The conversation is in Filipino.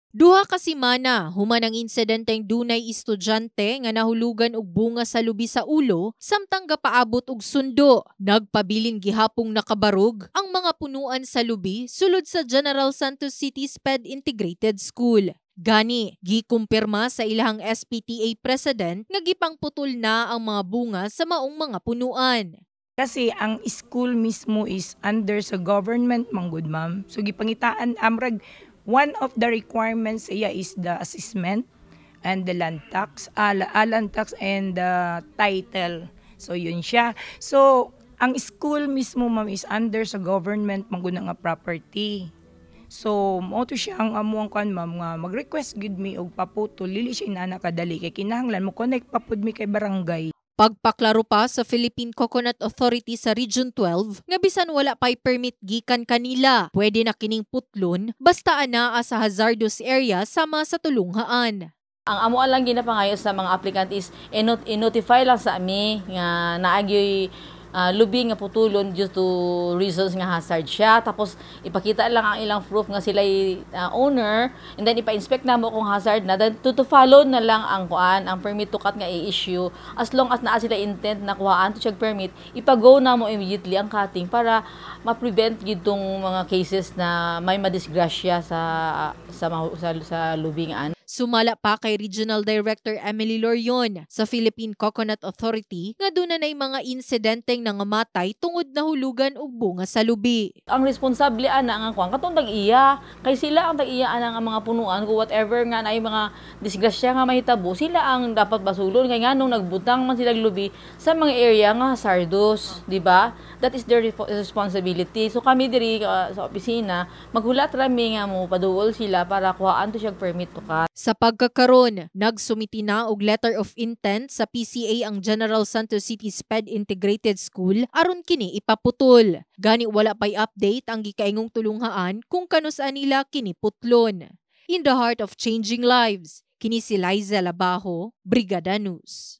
Duha ka semana human ang insidenteng dunay estudyante nga nahulugan og bunga sa lubi sa ulo samtang gapaabot og sundo. Nagpabilin gihapong nakabarog ang mga punuan sa lubi sulod sa General Santos City SPED Integrated School. Gani, gikumpirma sa ilahang SPTA president nga gipangputol na ang mga bunga sa maong mga punuan. Kasi ang school mismo is under sa government manggod ma'am. So gipangitaan amrag one of the requirements iya is the assessment and the land tax, land tax and the title. So yun siya. So ang school mismo ma'am is under sa government manggod nga property. So mo to siya ang amuang kan ma'am nga mag-request gid mi og paputol dili siya inana kadali kay kinahanglan mo connect papud mi kay barangay. Pagpaklaro pa sa Philippine Coconut Authority sa Region 12 nga bisan wala pay permit gikan kanila, pwede na kining putlon basta anaa sa hazardous area sama sa tulunghaan. Ang amo lang ginapangayo sa mga applicant is i-notify lang sa ami nga naagyoy lubi nga putulon due to reasons nga hazard siya. Tapos ipakita lang ang ilang proof nga sila owner, and then ipa-inspect na mo kung hazard na, then to follow na lang ang permit to cut nga i-issue. As long as naa sila intent na kuhaan to check permit, ipa-go na mo immediately ang cutting para ma-prevent gitong mga cases na may madisgrasya sa lubingan. Sumala pa kay Regional Director Emily Lorion sa Philippine Coconut Authority nga doon na mga insidenteng nangamatay tungod na hulugan og bunga sa lubi. Ang responsable ana nga kuan katong tag-iya kay sila ang tag-iya ana nga mga punuan ko whatever nga naay mga disgrasya nga mahitabo, sila ang dapat basulon kay nganong nagbutang man sila lubi sa mga area nga hazardous, di ba? That is their responsibility. So kami diri sa opisina maghulat rami nga mo paduol sila para kuhaan to siya permit to cut. Sa pagkakaron, nagsumiti na og letter of intent sa PCA ang General Santos City SPED Integrated School aron kini ipaputol. Gani wala pay update ang gikaingong tulunghaan kung kanus-an nila kini putlon. In the heart of changing lives, kini si Liza Labajo, Brigada News.